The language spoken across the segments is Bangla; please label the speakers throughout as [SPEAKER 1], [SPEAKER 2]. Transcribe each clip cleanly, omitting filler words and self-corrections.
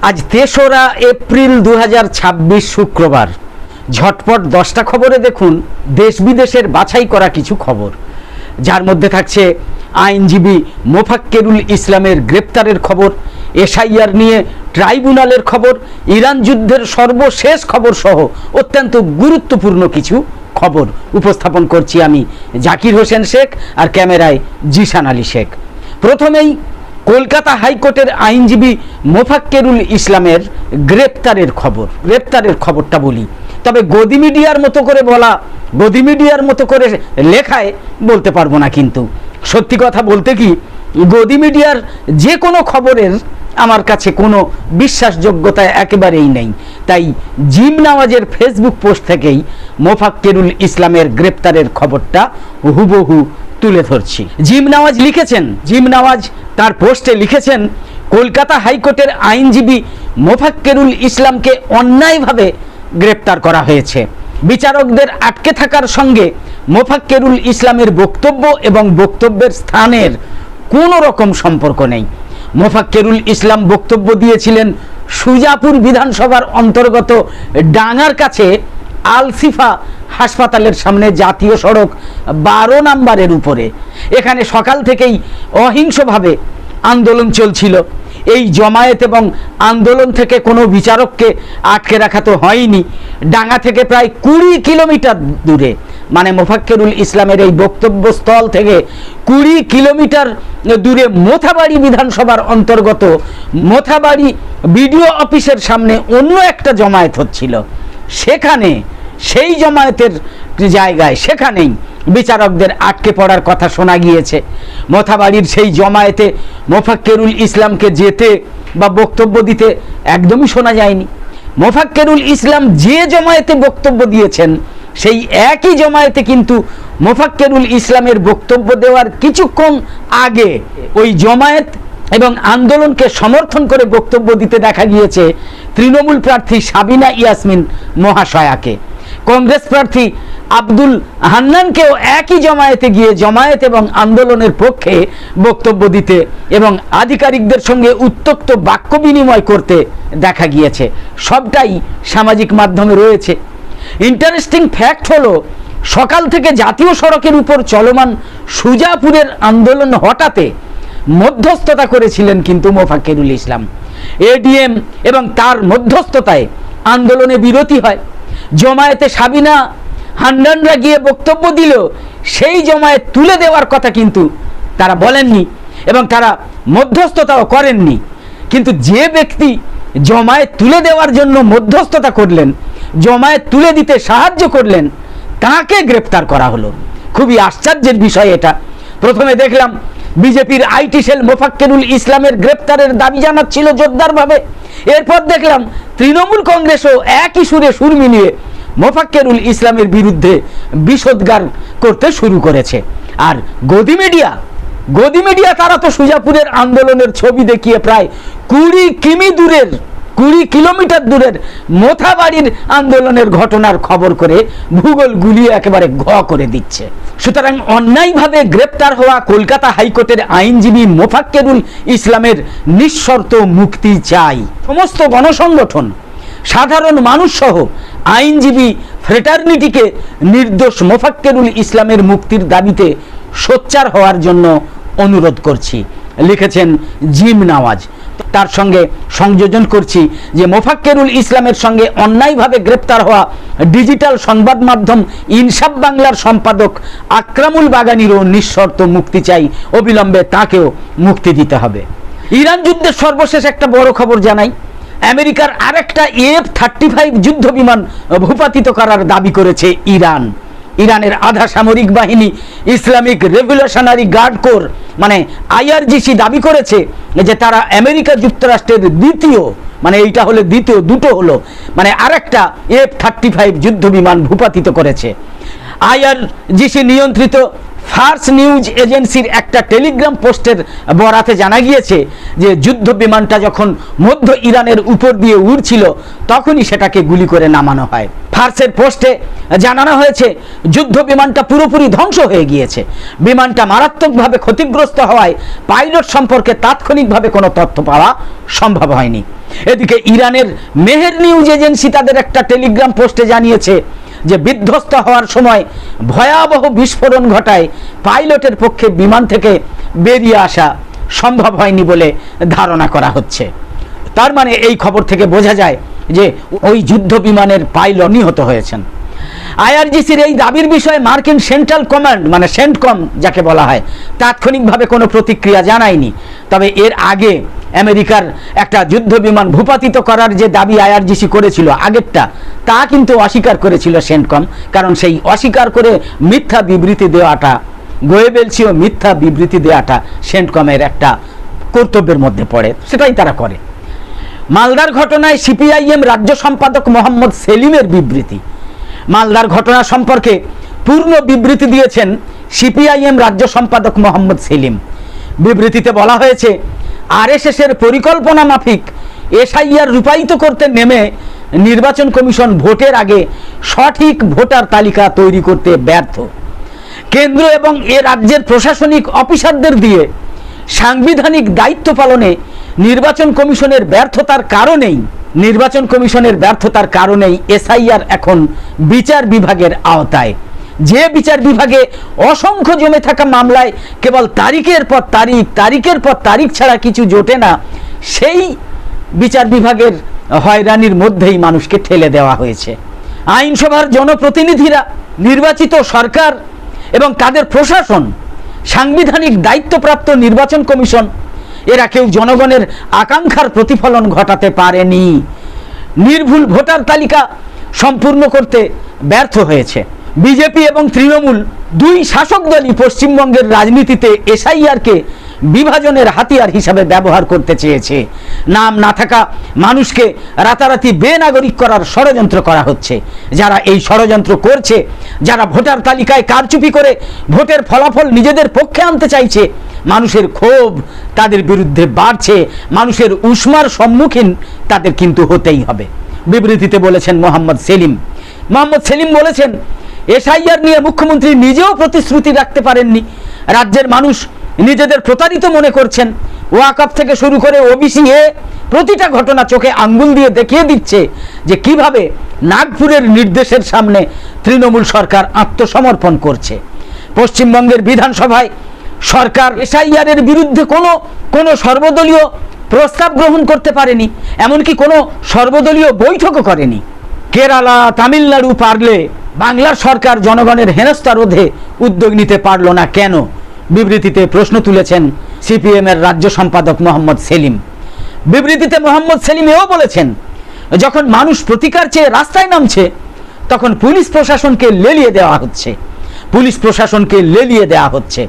[SPEAKER 1] আজ ৩রা এপ্রিল ২০২৬ শুক্রবার। ঝটপট 10টা খবরে দেখুন দেশ বিদেশের বাছাই করা কিছু খবর, যার মধ্যে থাকছে আইনজীবী মোফাক্কেরুল ইসলামের গ্রেপ্তারের খবর, এসআইআর নিয়ে ট্রাইব্যুনালের খবর, ইরান যুদ্ধের সর্বশেষ খবর সহ অত্যন্ত গুরুত্বপূর্ণ কিছু খবর উপস্থাপন করছি আমি জাকির হোসেন শেখ, আর ক্যামেরায় জিশান আলী শেখ। প্রথমেই কলকাতা হাইকোর্টের আইনজীবী মোফাক্কেরুল ইসলামের গ্রেপ্তারের খবরটা বলি। তবে গদি মিডিয়ার মতো করে বলা, গদি মিডিয়ার মতো করে লেখায় বলতে পারবো না, কিন্তু সত্যি কথা বলতে কি গদি মিডিয়ার যে কোনো খবরের আমার কাছে কোনো বিশ্বাসযোগ্যতা একেবারেই নেই। তাই জিম নাওয়াজের ফেসবুক পোস্ট থেকেই মোফাক্কেরুল ইসলামের গ্রেপ্তারের খবরটা হুবহু তুলে ধরছি। জিম নাওয়াজ তার পোস্টে লিখেছেন, কলকাতা হাইকোর্টের আইনজীবী মোফাক্কেরুল ইসলামকে অন্যায়ভাবে গ্রেপ্তার করা হয়েছে। বিচারকদের আটকে থাকার সঙ্গে মোফাক্কেরুল ইসলামের বক্তব্য এবং বক্তব্যের স্থানের কোনো রকম সম্পর্ক নেই। মোফাক্কেরুল ইসলাম বক্তব্য দিয়েছিলেন সুজাপুর বিধানসভার অন্তর্গত ডাঙ্গার কাছে আলশিফা হাসপাতালের সামনে জাতীয় সড়ক 12 নম্বরের উপরে। এখানে সকাল থেকেই অহিংসভাবে আন্দোলন চলছিল। এই জমায়েত এবং আন্দোলন থেকে কোনো বিচারককে আটকে রাখা তো হয়নি। ডাঙ্গা থেকে প্রায় 20 কিলোমিটার দূরে, মানে মোফাক্কেরুল ইসলামের এই বক্তব্যস্থল থেকে 20 কিলোমিটার দূরে মোথাবাড়ি বিধানসভার অন্তর্গত মোথাবাড়ি বিডিও অফিসের সামনে অন্য একটা জমায়েত হচ্ছিল। সেখানে সেই জমায়েতের জায়গায় সেখানেই বিচারকদের আটকে পড়ার কথা শোনা গিয়েছে। মোথাবাড়ির সেই জমায়েতে মোফাক্কেরুল ইসলামকে যেতে বা বক্তব্য দিতে একদমই শোনা যায়নি। মোফাক্কেরুল ইসলাম যে জমায়েতে বক্তব্য দিয়েছেন সেই একই জমায়েতে কিন্তু মোফাক্কেরুল ইসলামের বক্তব্য দেওয়ার কিছুক্ষণ আগে ওই জমায়েত এবং আন্দোলনকে সমর্থন করে বক্তব্য দিতে দেখা গিয়েছে তৃণমূল প্রার্থী সাবিনা ইয়াসমিন মহাশয়াকে। কংগ্রেস প্রার্থী আব্দুল হান্নানকেও একই জমায়েতে গিয়ে জমায়েত এবং আন্দোলনের পক্ষে বক্তব্য দিতে এবং আধিকারিকদের সঙ্গে উত্তপ্ত বাক্য বিনিময় করতে দেখা গিয়েছে। সবটাই সামাজিক মাধ্যমে রয়েছে। ইন্টারেস্টিং ফ্যাক্ট হলো, সকাল থেকে জাতীয় সড়কের উপর চলমান সুজাপুরের আন্দোলন হঠাতে মধ্যস্থতা করেছিলেন কিন্তু মোফাক্কেরুল ইসলাম। এডিএম এবং তার মধ্যস্থতায় আন্দোলনে বিরতি হয়। জমায়েতে সাবিনা হান্নানরা গিয়ে বক্তব্য দিল, সেই জমায়েত তুলে দেওয়ার কথা কিন্তু তারা বলেননি এবং তারা মধ্যস্থতাও করেননি। কিন্তু যে ব্যক্তি জমায়েত তুলে দেওয়ার জন্য মধ্যস্থতা করলেন, জমায়েত তুলে দিতে সাহায্য করলেন, তাকে গ্রেপ্তার করা হলো। খুবই আশ্চর্যের বিষয় এটা। প্রথমে দেখলাম বিজেপির আইটি সেল মোফাক্কেরুল ইসলামের গ্রেপ্তারের দাবি জানাচ্ছিল জোরদারভাবে। এরপর দেখলাম তৃণমূল কংগ্রেসও একই সুরে সুর মিলিয়ে মোফাক্কেরুল ইসলামের বিরুদ্ধে বিষোদ্গার করতে শুরু করেছে। আর গদি মিডিয়া তারা তো সুজাপুরের আন্দোলনের ছবি দেখিয়ে প্রায় 20 কিলোমিটার দূরের মোথাবাড়ির আন্দোলনের ঘটনার খবর করে ভূগোল গুলিয়ে একেবারে ঘ করে দিচ্ছে। সুতরাং অন্যায়ভাবে গ্রেপ্তার হওয়া কলকাতা হাইকোর্টের আইনজীবী মোফাক্কেরুল ইসলামের নিঃশর্ত মুক্তি চাই। সমস্ত গণসংগঠন, সাধারণ মানুষ সহ আইনজীবী ফ্রেটার্নিটিকে নির্দোষ মোফাক্কেরুল ইসলামের মুক্তির দাবিতে সোচ্চার হওয়ার জন্য অনুরোধ করছি, লিখেছেন জিম নাওয়াজ। তার সঙ্গে সংযোজন করছি যে মোফাক্কেরুল ইসলামের সঙ্গে অন্যায়ভাবে গ্রেপ্তার হওয়া ডিজিটাল সংবাদ মাধ্যম ইনসাফ বাংলার সম্পাদক আকরামুল বাগানিরও নিঃশর্ত মুক্তি চাই, অবিলম্বে তাকেও মুক্তি দিতে হবে। ইরান যুদ্ধের সর্বশেষ একটা বড় খবর জানাই। আমেরিকার আরেকটা F-35 যুদ্ধ বিমান ভূপাতিত করার দাবি করেছে ইরানের আধা সামরিক বাহিনী ইসলামিক রেভলিউশনারি গার্ড কোর মানে IRGC দাবি করেছে যে তারা আমেরিকা যুক্তরাষ্ট্রের এইটা হলো দ্বিতীয়, দুটো হলো আরেকটা F-35 যুদ্ধ বিমান ভূপাতিত করেছে। IRGC নিয়ন্ত্রিত ফার্স নিউজ এজেন্সির একটা টেলিগ্রাম পোস্টের বরাতে জানা গিয়েছে যে যুদ্ধ বিমানটা যখন মধ্য ইরানের উপর দিয়ে উড়ছিল তখনই সেটাকে গুলি করে নামানো হয়। ফার্সের পোস্টে জানানো হয়েছে যুদ্ধ বিমানটা পুরোপুরি ধ্বংস হয়ে গিয়েছে। বিমানটা মারাত্মকভাবে ক্ষতিগ্রস্ত হওয়ায় পাইলট সম্পর্কে তাৎক্ষণিকভাবে কোনো তথ্য পাওয়া সম্ভব হয়নি। এদিকে ইরানের মেহের নিউজ এজেন্সি তাদের একটা টেলিগ্রাম পোস্টে জানিয়েছে যে বিধ্বস্ত হওয়ার সময় ভয়াবহ বিস্ফোরণ ঘটায় পাইলটের পক্ষে বিমান থেকে বেরিয়ে আসা সম্ভব হয়নি বলে ধারণা করা হচ্ছে। তার মানে এই খবর থেকে বোঝা যায় যে ওই যুদ্ধ বিমানের পাইলট নিহত হয়েছেন। আইআরজিসির এই দাবির বিষয়ে মার্কিন সেন্ট্রাল কমান্ড মানে সেন্টকম যাকে বলা হয় তাৎক্ষণিকভাবে কোনো প্রতিক্রিয়া জানায়নি। তবে এর আগে আমেরিকার একটা যুদ্ধ বিমান ভূপাতিত করার যে দাবি আইআরজিসি করেছিল আগেরটা, তা কিন্তু অস্বীকার করেছিল সেন্টকম, কারণ সেই অস্বীকার করে মিথ্যা বিবৃতি দেওয়াটা, গোয়েবেলসিও মিথ্যা বিবৃতি দেওয়াটা সেন্টকমের একটা কর্তব্যের মধ্যে পড়ে, সেটাই তারা করে। মালদার ঘটনায় সিপিআইএম রাজ্য সম্পাদক মোহাম্মদ সেলিমের বিবৃতি। মালদার ঘটনা সম্পর্কে পূর্ণ বিবৃতি দিয়েছেন সিপিআইএম রাজ্য সম্পাদক মোহাম্মদ সেলিম। বিবৃতিতে বলা হয়েছে, আরএসএসের পরিকল্পনা মাফিক এসআইআর রূপায়িত করতে নেমে নির্বাচন কমিশন ভোটের আগে সঠিক ভোটার তালিকা তৈরি করতে ব্যর্থ। কেন্দ্র এবং এ রাজ্যের প্রশাসনিক অফিসারদের দিয়ে সাংবিধানিক দায়িত্ব পালনে নির্বাচন কমিশনের ব্যর্থতার কারণেই এসআইআর এখন বিচার বিভাগের আওতায়। যে বিচার বিভাগে অসংখ্য জমে থাকা মামলায় কেবল তারিখের পর তারিখ ছাড়া কিছু জোটে না, সেই বিচার বিভাগের হয়রানির মধ্যেই মানুষকে ঠেলে দেওয়া হয়েছে। আইনসভার জনপ্রতিনিধিরা, নির্বাচিত সরকার এবং তাদের প্রশাসন, সাংবিধানিক দায়িত্বপ্রাপ্ত নির্বাচন কমিশন, এরা কেউ জনগণের আকাঙ্ক্ষার প্রতিফলন ঘটাতে পারেনি। নির্ভুল ভোটার তালিকা সম্পূর্ণ করতে ব্যর্থ হয়েছে। বিজেপি এবং তৃণমূল দুই শাসক দলই পশ্চিমবঙ্গের রাজনীতিতে এসআইআরকে বিভাজনের হাতিয়ার হিসাবে ব্যবহার করতে চেয়েছে। নাম না থাকা মানুষকে রাতারাতি বেনাগরিক করার ষড়যন্ত্র করা হচ্ছে। যারা এই ষড়যন্ত্র করছে, যারা ভোটার তালিকায় কারচুপি করে ভোটের ফলাফল নিজেদের পক্ষে আনতে চাইছে, মানুষের ক্ষোভ তাদের বিরুদ্ধে বাড়ছে, মানুষের উষ্মার সম্মুখীন তাদের কিন্তু হতেই হবে। বিবৃতিতে বলেছেন মোহাম্মদ সেলিম বলেছেন, এসআইআর নিয়ে মুখ্যমন্ত্রী নিজেও প্রতিশ্রুতি রাখতে পারেননি। রাজ্যের মানুষ নিজেদের প্রতারিত মনে করছেন। ওয়াকফ থেকে শুরু করে ওবিসি প্রতিটা ঘটনা চোখে আঙ্গুল দিয়ে দেখিয়ে দিচ্ছে যে কিভাবে নাগপুরের নির্দেশের সামনে তৃণমূল সরকার আত্মসমর্পণ করছে। পশ্চিমবঙ্গের বিধানসভায় সরকার এসআইআর এর বিরুদ্ধে কোনো সর্বদলীয় প্রস্তাব গ্রহণ করতে পারেনি, এমনকি কোনো সর্বদলীয় বৈঠকও করেনি। কেরালা, তামিলনাড়ু পারলে বাংলার সরকার জনগণের হেনস্থা রোধে উদ্যোগ নিতে পারল না কেন? বিবৃতিতে প্রশ্ন তুলেছেন সিপিএম এর রাজ্য সম্পাদক মোহাম্মদ সেলিম। বিবৃতিতে মোহাম্মদ সেলিম এও বলেছেন, যখন মানুষ প্রতিকার চেয়ে রাস্তায় নামছে তখন পুলিশ প্রশাসনকে লেলিয়ে দেওয়া হচ্ছে।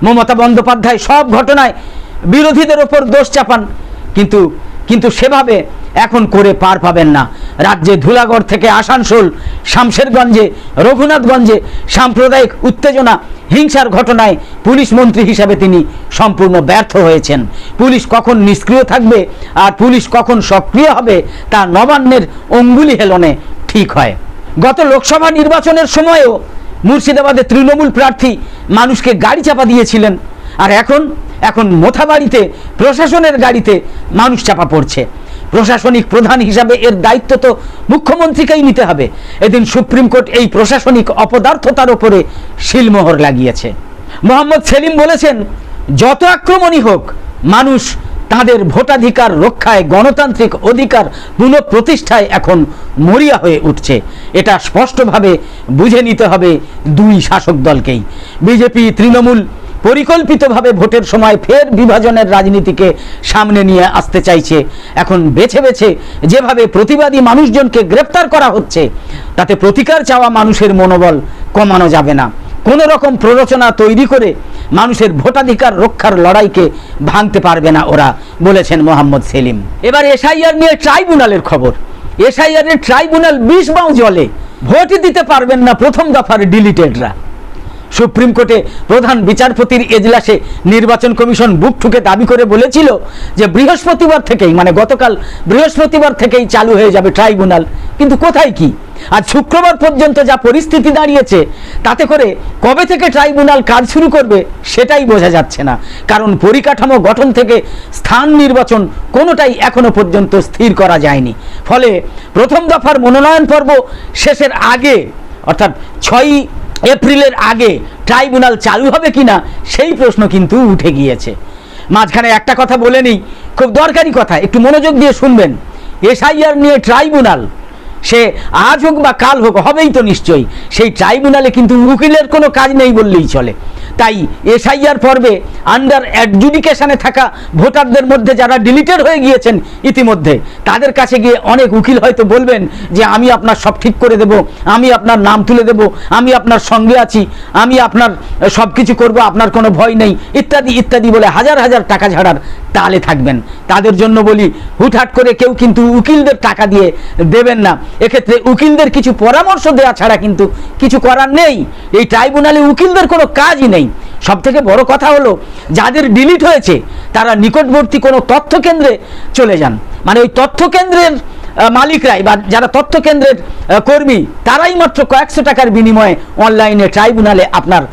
[SPEAKER 1] মমতা বন্দ্যোপাধ্যায় সব ঘটনায় বিরোধীদের ওপর দোষ চাপান, কিন্তু সেভাবে এখন করে পার পাবেন না। রাজ্যে ধুলাগড় থেকে আসানসোল, শামশেরগঞ্জে, রঘুনাথগঞ্জে সাম্প্রদায়িক উত্তেজনা, হিংসার ঘটনায় পুলিশ মন্ত্রী হিসাবে তিনি সম্পূর্ণ ব্যর্থ হয়েছেন। পুলিশ কখন নিষ্ক্রিয় থাকবে আর পুলিশ কখন সক্রিয় হবে তা নবান্নের অঙ্গুলি হেলনে ঠিক হয়। গত লোকসভা নির্বাচনের সময়ও মুর্শিদাবাদে তৃণমূল প্রার্থী মানুষকে গাড়ি চাপা দিয়েছিলেন, আর এখন মোথাবাড়িতে প্রশাসনের গাড়িতে মানুষ চাপা পড়ছে। প্রশাসনিক প্রধান হিসাবে এর দায়িত্ব তো মুখ্যমন্ত্রীকেই নিতে হবে। এদিন সুপ্রিম কোর্ট এই প্রশাসনিক অপদার্থতার উপরে শিলমোহর লাগিয়েছে। মোহাম্মদ সেলিম বলেছেন, যত আক্রমণই হোক, মানুষ তাদের ভোটাধিকার রক্ষায়, গণতান্ত্রিক অধিকার পুনঃপ্রতিষ্ঠায় এখন মরিয়া হয়ে উঠছে। এটা স্পষ্টভাবে বুঝে নিতে হবে দুই শাসক দলকেই। বিজেপি, তৃণমূল পরিকল্পিতভাবে ভোটের সময় ফের বিভাজনের রাজনীতিকে সামনে নিয়ে আসতে চাইছে। এখন বেছে বেছে যেভাবে প্রতিবাদী মানুষজনকে গ্রেপ্তার করা হচ্ছে, তাতে প্রতিকার চাওয়া মানুষের মনোবল কমানো যাবে না। কোনো রকম প্ররোচনা তৈরি করে মানুষের ভোটাধিকার রক্ষার লড়াইকে ভাঙতে পারবে না ওরা, বলেছেন মোহাম্মদ সেলিম। এবার এসআইআর নিয়ে ট্রাইব্যুনালের খবর। এসআইআর এর ট্রাইব্যুনাল 20 বাউ জলে, ভোটই দিতে পারবেন না প্রথম দফার ডিলিটেডরা। সুপ্রিম কোর্টে প্রধান বিচারপতির এজলাসে নির্বাচন কমিশন বুক ঠুকে দাবি করে বলেছিল যে বৃহস্পতিবার থেকেই, মানে গতকাল বৃহস্পতিবার থেকেই চালু হয়ে যাবে ট্রাইব্যুনাল। কিন্তু কোথায় কি? আজ শুক্রবার পর্যন্ত যা পরিস্থিতি দাঁড়িয়েছে, তাতে করে কবে থেকে ট্রাইব্যুনাল কাজ শুরু করবে সেটাই বোঝা যাচ্ছে না। কারণ পরিকাঠামো গঠন থেকে স্থান নির্বাচন কোনোটাই এখনো পর্যন্ত স্থির করা যায়নি। ফলে প্রথম দফার মনোনয়ন পর্ব শেষের আগে, অর্থাৎ 6 এপ্রিলের আগে ট্রাইব্যুনাল চালু হবে কিনা সেই প্রশ্ন কিন্তু উঠে গিয়েছে। মাঝখানে একটা কথা বলে নিই, খুব দরকারি কথা, একটু মনোযোগ দিয়ে শুনবেন। এসআইআর নিয়ে ট্রাইব্যুনাল, সে আজ হোক বা কাল হোক, হবেই তো নিশ্চয়ই। সেই ট্রাইব্যুনালে কিন্তু উকিলের কোনো কাজ নেই বললেই চলে। তাই এসআইআর পর্বে আন্ডার অ্যাডজুডিকেশনে থাকা ভোটারদের মধ্যে যারা ডিলিটেড হয়ে গিয়েছেন ইতিমধ্যে, তাদের কাছে গিয়ে অনেক উকিল হয়তো বলবেন যে আমি আপনার সব ঠিক করে দেব, আমি আপনার নাম তুলে দেব, আমি আপনার সঙ্গে আছি, আমি আপনার সব কিছু করবো, আপনার কোনো ভয় নেই, ইত্যাদি ইত্যাদি বলে হাজার হাজার টাকা ঝাড়ার তালে থাকবেন। তাদের জন্য বলি, হুটহাট করে কেউ কিন্তু উকিলদের টাকা দিয়ে দেবেন না। এক্ষেত্রে উকিলদের কিছু পরামর্শ দেওয়া ছাড়া কিন্তু কিছু করার নেই। এই ট্রাইব্যুনালে উকিলদের কোনো কাজই নেই। সব থেকে বড় কথা হলো, যাদের ডিলিট হয়েছে তারা নিকটবর্তী কোনো তথ্য কেন্দ্রে চলে যান। মানে ওই তথ্য কেন্দ্রের মালিকরাই বা যারা তথ্য কেন্দ্রের কর্মী, তারাই মাত্র কয়েকশো টাকার বিনিময়ে অনলাইনে ট্রাইব্যুনালে আপনার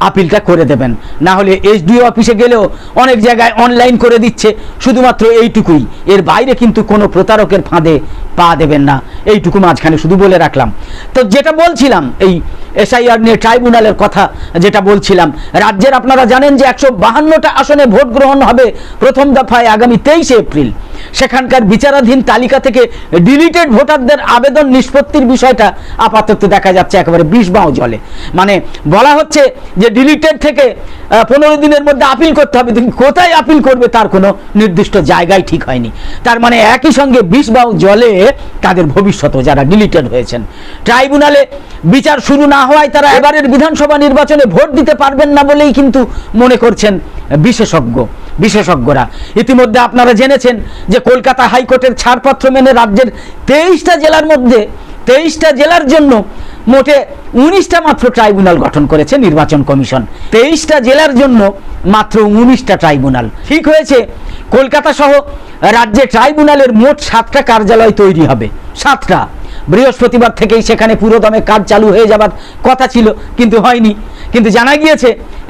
[SPEAKER 1] আপিলটা করে দেবেন। না হলে এসডিও অফিসে গেলেও অনেক জায়গায় অনলাইন করে দিচ্ছে, শুধুমাত্র এইটুকুই। এর বাইরে কিন্তু কোনো প্রতারকের ফাঁদে পা দেবেন না। এইটুকু মাঝখানে শুধু বলে রাখলাম। তো যেটা বলছিলাম, এই এসআইআর নিয়ে ট্রাইব্যুনালের কথা যেটা বলছিলাম, রাজ্যের আপনারা জানেন যে 152টা আসনে ভোট গ্রহণ হবে প্রথম দফায় আগামী 23 এপ্রিল। সেখানকার বিচারাধীন তালিকা থেকে ডিলিটেড ভোটারদের আবেদন নিষ্পত্তির বিষয়টা আপাতত দেখা যাচ্ছে একেবারে বিষবাও জলে। মানে বলা হচ্ছে যে ডিলিটেড থেকে 15 দিনের মধ্যে আপিল করতে হবে, কিন্তু কোথায় আপিল করবে তার কোনো নির্দিষ্ট জায়গায় ঠিক হয়নি। তার মানে একই সঙ্গে বিষবাও জলে তাদের ভবিষ্যৎ, যারা ডিলিটেড হয়েছেন। ট্রাইব্যুনালে বিচার শুরু না হওয়ায় তারা এবারের বিধানসভা নির্বাচনে ভোট দিতে পারবেন না বলেই কিন্তু মনে করছেন বিশেষজ্ঞরা। ইতিমধ্যে আপনারা জেনেছেন যে কলকাতা হাইকোর্টের ছাড়পত্র মেনে রাজ্যের 23টা জেলার মধ্যে 23টা জেলার জন্য মোটে 19টা মাত্র ট্রাইব্যুনাল গঠন করেছে নির্বাচন কমিশন। 23টা জেলার জন্য মাত্র 19টা ট্রাইব্যুনাল। ঠিক হয়েছে, কলকাতা সহ রাজ্যে ট্রাইব্যুনালের মোট 7টা কার্যালয় তৈরি হবে। 7টা। বৃহস্পতিবার থেকেই সেখানে পুরোদমে কাজ চালু হয়ে যাবার কথা ছিল, কিন্তু হয়নি। কিন্তু জানা গিয়েছে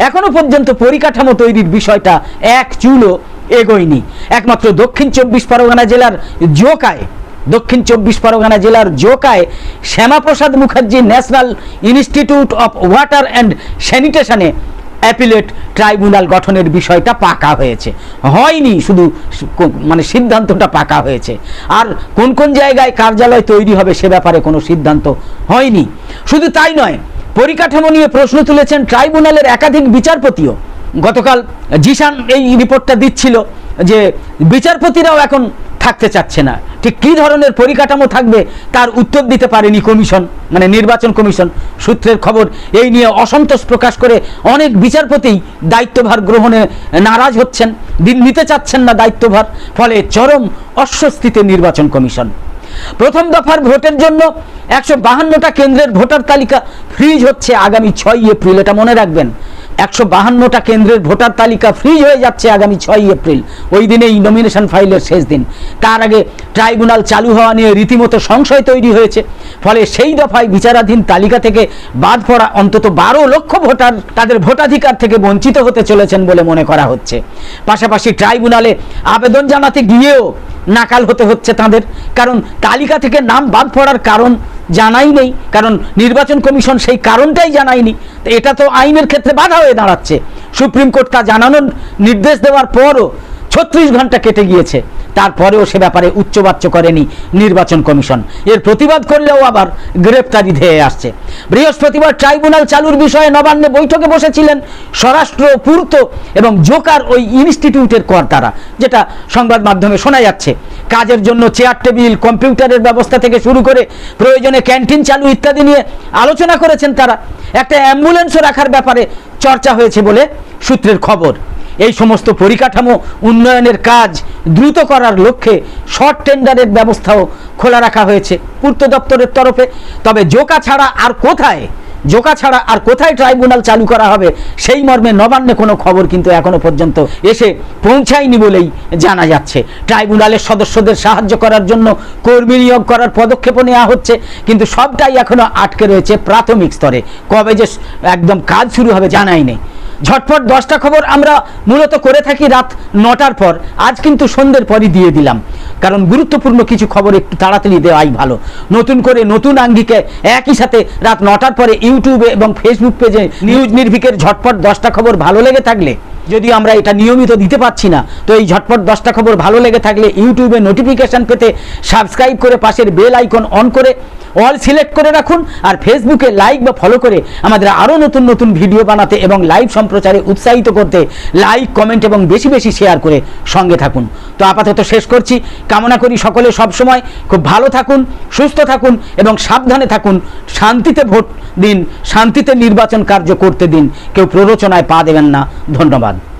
[SPEAKER 1] এখনো পর্যন্ত পরিকাঠামো তৈরির বিষয়টা এক চুলও এগোয়নি। একমাত্র দক্ষিণ চব্বিশ পরগনা জেলার জোকায় Shyamaprasad Mukherjee national institute of water and স্যানিটেশনে অ্যাপিলেট ট্রাইব্যুনাল গঠনের বিষয়টা পাকা হয়েছে। হয়নি শুধু, মানে সিদ্ধান্তটা পাকা হয়েছে। আর কোন কোন জায়গায় কার্যালয় তৈরি হবে সে ব্যাপারে কোনো সিদ্ধান্ত হয়নি। শুধু তাই নয়, পরিকাঠামো নিয়ে প্রশ্ন তুলেছেন ট্রাইব্যুনালের একাধিক বিচারপতিও। গতকাল জিশান এই রিপোর্টটা দিচ্ছিল যে বিচারপতিরাও এখন থাকতে চাচ্ছে না। ঠিক কী ধরনের পরিকাঠামো থাকবে তার উত্তর দিতে পারেনি কমিশন, মানে নির্বাচন কমিশন। সূত্রের খবর, এই নিয়ে অসন্তোষ প্রকাশ করে অনেক বিচারপতি দায়িত্বভার গ্রহণে নারাজ হচ্ছেন, নিতে চাচ্ছেন না দায়িত্বভার। ফলে চরম অস্বস্তিতে নির্বাচন কমিশন। প্রথম দফার ভোটের জন্য 152টা কেন্দ্রের ভোটার তালিকা ফ্রিজ হচ্ছে আগামী 6 এপ্রিল। এটা মনে রাখবেন, 152টা কেন্দ্রের ভোটার তালিকা ফ্রিজ হয়ে যাচ্ছে আগামী 6 এপ্রিল। ওই দিনেই নমিনেশন ফাইলের শেষ দিন। তার আগে ট্রাইব্যুনাল চালু হওয়া নিয়ে রীতিমতো সংশয় তৈরি হয়েছে। ফলে সেই দফায় বিচারাধীন তালিকা থেকে বাদ পড়া অন্তত 12 লক্ষ ভোটার তাদের ভোটাধিকার থেকে বঞ্চিত হতে চলেছেন বলে মনে করা হচ্ছে। পাশাপাশি ট্রাইব্যুনালে আবেদন জানাতে গিয়েও নাকাল হতে হচ্ছে তাদের, কারণ তালিকা থেকে নাম বাদ পড়ার কারণ জানাই নেই, কারণ নির্বাচন কমিশন সেই কারণটাই জানায়নি। তো এটা তো আইনের ক্ষেত্রে বাধা হয়ে দাঁড়াচ্ছে। সুপ্রিম কোর্ট তা জানানোর নির্দেশ দেওয়ার পরও 36 ঘন্টা কেটে গিয়েছে, তারপরেও সে ব্যাপারে উচ্চবাচ্য করেনি নির্বাচন কমিশন। এর প্রতিবাদ করলেও আবার গ্রেপ্তারি ধেয়ে আসছে। বৃহস্পতিবার ট্রাইব্যুনাল চালুর বিষয়ে নবান্নে বৈঠকে বসেছিলেন স্বরাষ্ট্র, পূর্ত এবং জোকার ওই ইনস্টিটিউটের কর্তারা, যেটা সংবাদ মাধ্যমে শোনা যাচ্ছে। কাজের জন্য চেয়ার টেবিল, কম্পিউটারের ব্যবস্থা থেকে শুরু করে প্রয়োজনে ক্যান্টিন চালু ইত্যাদি নিয়ে আলোচনা করেছেন তারা। একটা অ্যাম্বুলেন্সও রাখার ব্যাপারে চর্চা হয়েছে বলে সূত্রের খবর। এই সমস্ত পরিকাঠামো উন্নয়নের কাজ দ্রুত করার লক্ষ্যে শর্ট টেন্ডারের ব্যবস্থাও খোলা রাখা হয়েছে পূর্ত দপ্তরের তরফে। তবে জোকা ছাড়া আর কোথায় জোকা ছাড়া আর কোথায় ট্রাইব্যুনাল চালু করা হবে সেই মর্মে নবান্নে কোনো খবর কিন্তু এখনো পর্যন্ত এসে পৌঁছায়নি বলেই জানা যাচ্ছে। ট্রাইব্যুনালের সদস্যদের সাহায্য করার জন্য কর্মী নিয়োগ করার পদক্ষেপও নেওয়া হচ্ছে, কিন্তু সবটাই এখনো আটকে রয়েছে প্রাথমিক স্তরে। কবে যে একদম কাজ শুরু হবে জানাই নেই। ঝটপট 10টা খবর আমরা মূলত করে থাকি রাত 9টার পর, আজ কিন্তু সন্ধ্যের পরই দিয়ে দিলাম, কারণ গুরুত্বপূর্ণ কিছু খবর একটু তাড়াতাড়ি দেওয়াই ভালো। নতুন করে নতুন আঙ্গিকে একই সাথে রাত 9টার পরে ইউটিউবে এবং ফেসবুক পেজে নিউজ নির্ভীকের ঝটপট 10টা খবর ভালো লেগে থাকলে, যদিও আমরা এটা নিয়মিত দিতে পারছি না, তো এই ঝটপট 10টা খবর ভালো লেগে থাকলে ইউটিউবে নোটিফিকেশান পেতে সাবস্ক্রাইব করে পাশের বেল আইকন অন করে অল সিলেক্ট করে রাখুন, আর ফেসবুকে লাইক বা ফলো করে আমাদের আরও নতুন নতুন ভিডিও বানাতে এবং লাইভ সম্প্রচারে উৎসাহিত করতে লাইক, কমেন্ট এবং বেশি বেশি শেয়ার করে সঙ্গে থাকুন। তো আপাতত শেষ করছি, কামনা করি সকলে সবসময় খুব ভালো থাকুন, সুস্থ থাকুন এবং সাবধানে থাকুন। শান্তিতে ভোট দিন, শান্তিতে নির্বাচন কার্য করতে দিন, কেউ প্ররোচনায় পা দেবেন না। ধন্যবাদ।